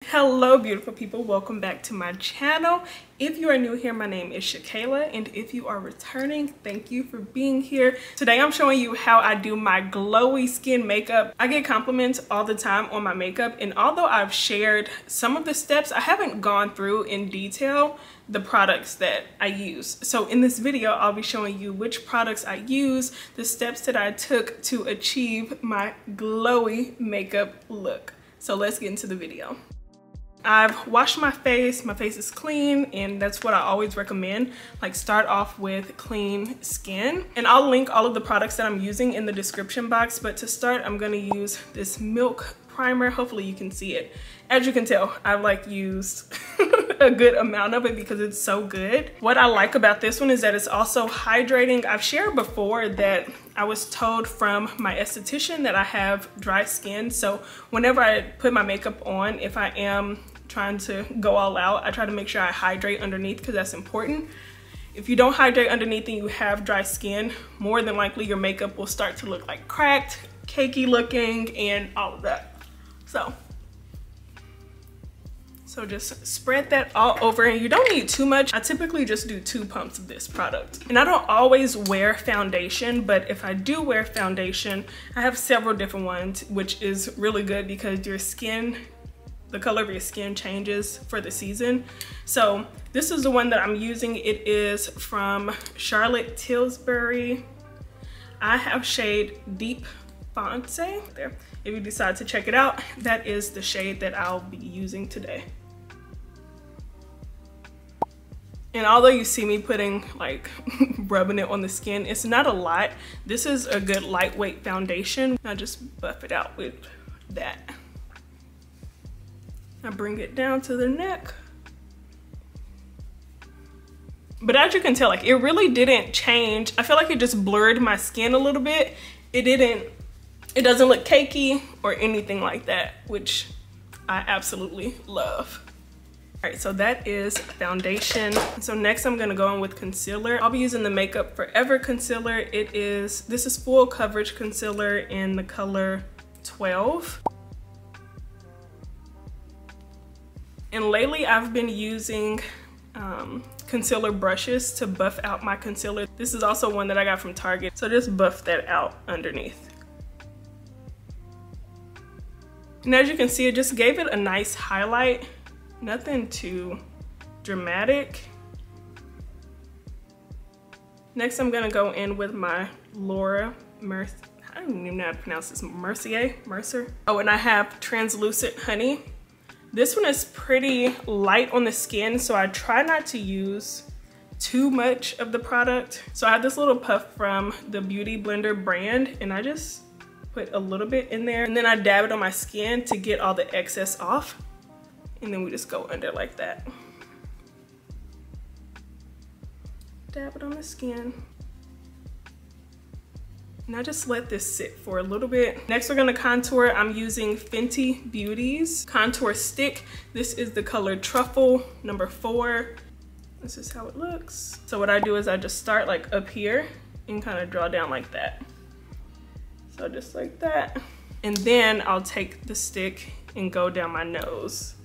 Hello beautiful people, welcome back to my channel. If you are new here, my name is Shakayla, and if you are returning, thank you for being here. Today I'm showing you how I do my glowy skin makeup. I get compliments all the time on my makeup, and although I've shared some of the steps, I haven't gone through in detail the products that I use. So in this video, I'll be showing you which products I use, the steps that I took to achieve my glowy makeup look. So let's get into the video. I've washed my face is clean, and that's what I always recommend. Like, start off with clean skin. And I'll link all of the products that I'm using in the description box, but to start, I'm gonna use this Milk primer. Hopefully you can see it. As you can tell, I've like used a good amount of it because it's so good. What I like about this one is that it's also hydrating. I've shared before that I was told from my esthetician that I have dry skin. So whenever I put my makeup on, if I am trying to go all out, I try to make sure I hydrate underneath because that's important. If you don't hydrate underneath and you have dry skin, more than likely your makeup will start to look like cracked, cakey looking, and all of that. So just spread that all over, and you don't need too much. I typically just do 2 pumps of this product. And I don't always wear foundation, but if I do wear foundation, I have several different ones, which is really good because your skin, the color of your skin changes for the season. So this is the one that I'm using. It is from Charlotte Tilbury. I have shade Deep Fonce there. If you decide to check it out, that is the shade that I'll be using today. And although you see me putting like rubbing it on the skin, it's not a lot. This is a good lightweight foundation. I just buff it out with that. I bring it down to the neck. But as you can tell, like, it really didn't change. I feel like it just blurred my skin a little bit. It doesn't look cakey or anything like that, which I absolutely love. All right, so that is foundation. So next I'm gonna go in with concealer. I'll be using the Makeup Forever concealer. This is full coverage concealer in the color 12. And lately I've been using concealer brushes to buff out my concealer. This is also one that I got from Target. So just buff that out underneath. And as you can see, it just gave it a nice highlight. Nothing too dramatic. Next, I'm gonna go in with my Laura Mercier. I don't even know how to pronounce this. Mercer. Oh, and I have Translucent Honey. This one is pretty light on the skin, so I try not to use too much of the product. So I have this little puff from the Beauty Blender brand, and I just put a little bit in there, and then I dab it on my skin to get all the excess off. And then we just go under like that. Dab it on the skin. And I just let this sit for a little bit. Next, we're gonna contour. I'm using Fenty Beauty's contour stick. This is the color Truffle number 4. This is how it looks. So what I do is I just start like up here and kind of draw down like that. So just like that. And then I'll take the stick and go down my nose.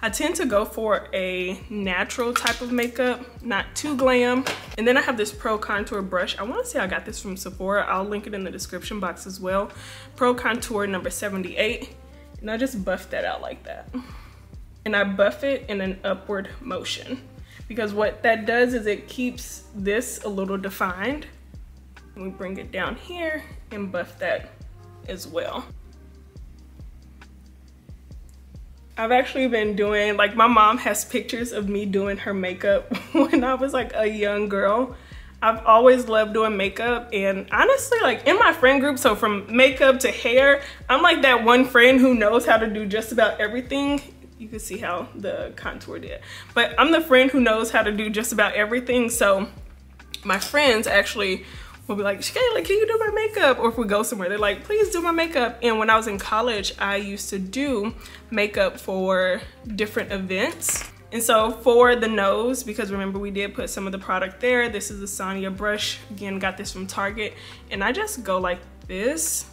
I tend to go for a natural type of makeup, not too glam. And then I have this Pro Contour brush. I wanna say I got this from Sephora. I'll link it in the description box as well. Pro Contour number 78. And I just buff that out like that. And I buff it in an upward motion, because what that does is it keeps this a little defined. And we bring it down here and buff that as well. I've actually been doing, like, my mom has pictures of me doing her makeup when I was like a young girl. I've always loved doing makeup, and honestly, like, in my friend group, so from makeup to hair, I'm like that one friend who knows how to do just about everything. You can see how the contour did. But I'm the friend who knows how to do just about everything, so my friends actually will be like, Shakayla, can you do my makeup? Or if we go somewhere, they're like, please do my makeup. And when I was in college, I used to do makeup for different events. And so for the nose, because remember we did put some of the product there, this is the Sonia brush. Again, got this from Target. And I just go like this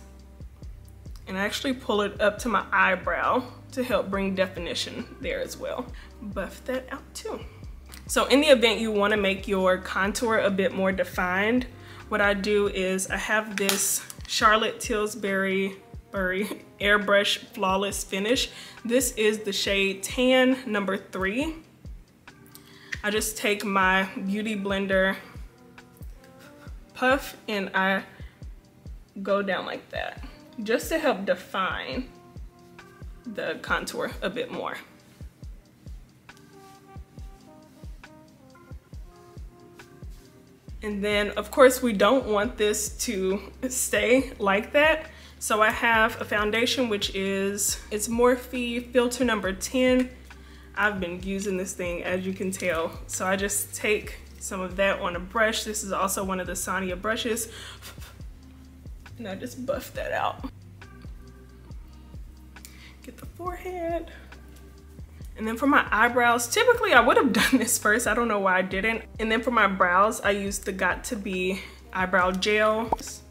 And I actually pull it up to my eyebrow to help bring definition there as well. Buff that out too. So in the event you want to make your contour a bit more defined, what I do is I have this Charlotte Tilbury Airbrush Flawless Finish. This is the shade Tan number 3. I just take my Beauty Blender puff and I go down like that, just to help define the contour a bit more. And then of course we don't want this to stay like that. So I have a foundation which is, it's Morphe filter number 10. I've been using this thing, as you can tell. So I just take some of that on a brush. This is also one of the Sonia brushes. And I just buff that out. Get the forehead. And then for my eyebrows, typically I would have done this first. I don't know why I didn't. And then for my brows, I used the Got To Be eyebrow gel. Just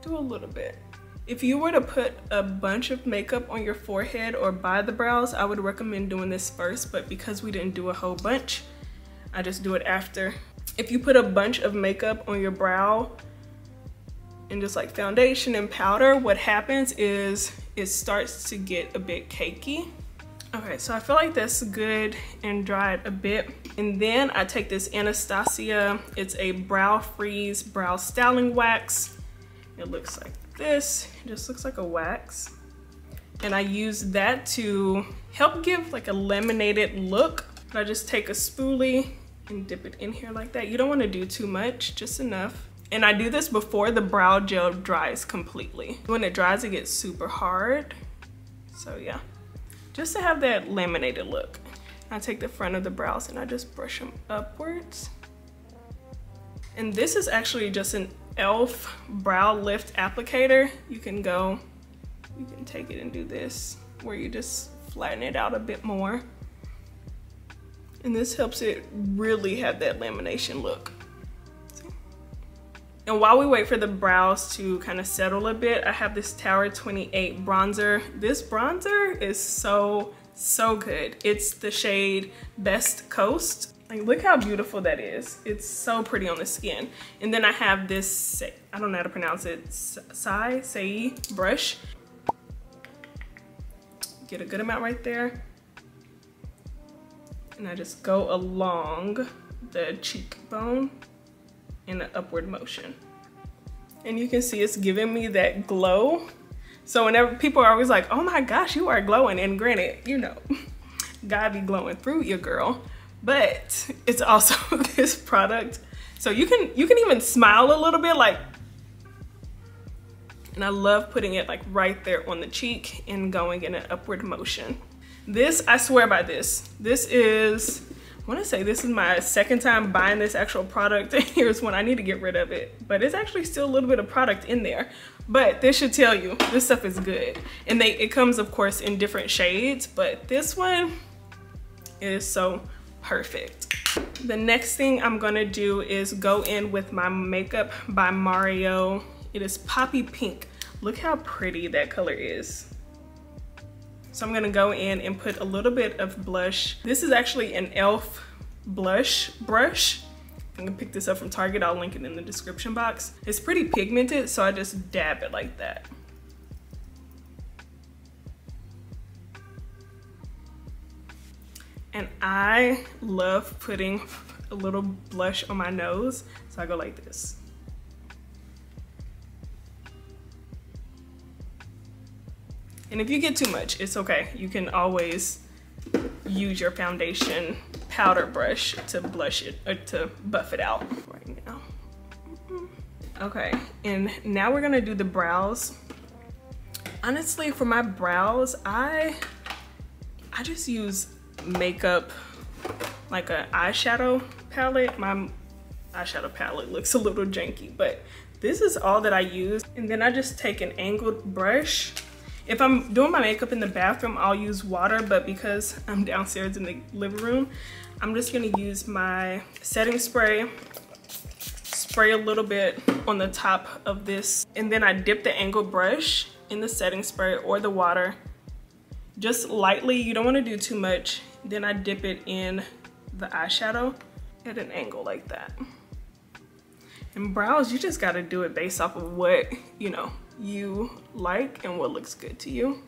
do a little bit. If you were to put a bunch of makeup on your forehead or by the brows, I would recommend doing this first, but because we didn't do a whole bunch, I just do it after. If you put a bunch of makeup on your brow and just like foundation and powder, what happens is it starts to get a bit cakey. Okay, so I feel like that's good and dried a bit. And then I take this Anastasia, it's a Brow Freeze Brow Styling Wax. It looks like this, it just looks like a wax. And I use that to help give like a laminated look. I just take a spoolie and dip it in here like that. You don't want to do too much, just enough. And I do this before the brow gel dries completely. When it dries, it gets super hard. So yeah, just to have that laminated look. I take the front of the brows and I just brush them upwards. And this is actually just an e.l.f. brow lift applicator. You can take it and do this, where you just flatten it out a bit more. And this helps it really have that lamination look. See? And while we wait for the brows to kind of settle a bit, I have this Tower 28 bronzer. This bronzer is so good. It's the shade Best Coast. Like, look how beautiful that is. It's so pretty on the skin. And then I have this, I don't know how to pronounce it, Sei brush. Get a good amount right there. And I just go along the cheekbone in an upward motion. And you can see it's giving me that glow. So whenever people are always like, oh my gosh, you are glowing. And granted, you know, God be glowing through your girl. But it's also this product. So you can even smile a little bit, like, and I love putting it like right there on the cheek and going in an upward motion. This, I swear by this. This is, I wanna say this is my second time buying this actual product. Here's one, I need to get rid of it. But it's actually still a little bit of product in there. But this should tell you, this stuff is good. And it comes of course in different shades, but this one is so perfect. The next thing I'm gonna do is go in with my Makeup by Mario. It is Poppy Pink. Look how pretty that color is. So I'm gonna go in and put a little bit of blush. This is actually an e.l.f. blush brush. I'm gonna pick this up from Target. I'll link it in the description box. It's pretty pigmented, so I just dab it like that. And I love putting a little blush on my nose, so I go like this. And if you get too much, it's okay. You can always use your foundation powder brush to blush it, or to buff it out right now. Okay, and now we're gonna do the brows. Honestly, for my brows, I just use makeup, like an eyeshadow palette. My eyeshadow palette looks a little janky, but this is all that I use. And then I just take an angled brush. If I'm doing my makeup in the bathroom, I'll use water, but because I'm downstairs in the living room, I'm just gonna use my setting spray, spray a little bit on the top of this, and then I dip the angled brush in the setting spray or the water, just lightly. You don't want to do too much. Then I dip it in the eyeshadow at an angle like that. And brows, you just got to do it based off of what, you know, you like and what looks good to you.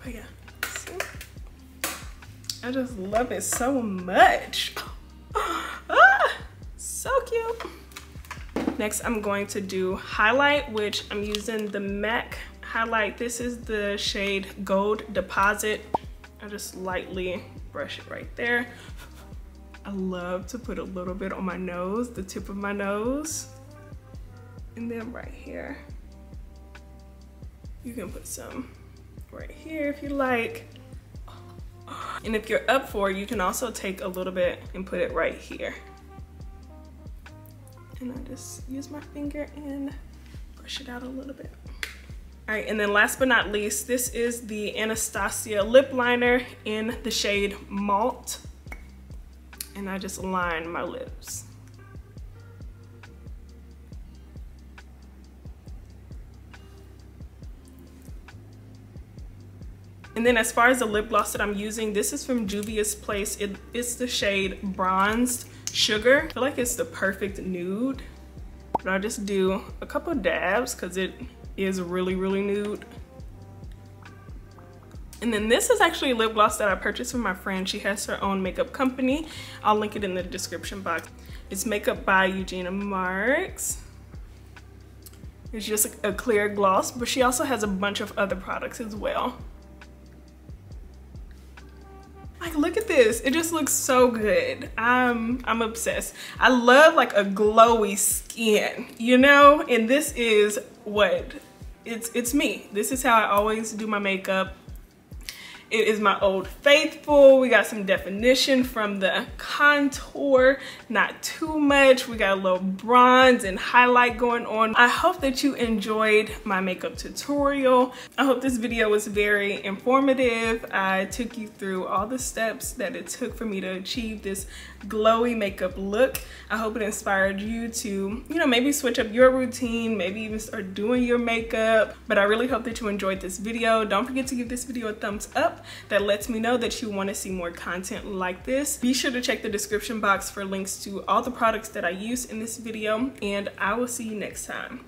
But yeah, see? I just love it so much. Ah, so cute. Next, I'm going to do highlight, which I'm using the MAC highlight. This is the shade Gold Deposit. I just lightly brush it right there. I love to put a little bit on my nose, the tip of my nose. And then right here. You can put some right here if you like. And if you're up for it, you can also take a little bit and put it right here. And I just use my finger and brush it out a little bit. All right, and then last but not least, this is the Anastasia lip liner in the shade Malt. And I just line my lips. And then as far as the lip gloss that I'm using, this is from Juvia's Place. It's the shade Bronzed Sugar. I feel like it's the perfect nude, but I'll just do a couple dabs because it is really, really nude. And then this is actually a lip gloss that I purchased from my friend. She has her own makeup company. I'll link it in the description box. It's Makeup by Eugenia Marks. It's just a clear gloss, but she also has a bunch of other products as well. Like, look at this. It just looks so good. I'm obsessed. I love like a glowy skin, you know? And this is what, it's me. This is how I always do my makeup. It is my Old Faithful. We got some definition from the contour, not too much. We got a little bronze and highlight going on. I hope that you enjoyed my makeup tutorial. I hope this video was very informative. I took you through all the steps that it took for me to achieve this glowy makeup look. I hope it inspired you to, you know, maybe switch up your routine, maybe even start doing your makeup. But I really hope that you enjoyed this video. Don't forget to give this video a thumbs up. That lets me know that you want to see more content like this. Be sure to check the description box for links to all the products that I use in this video, and I will see you next time.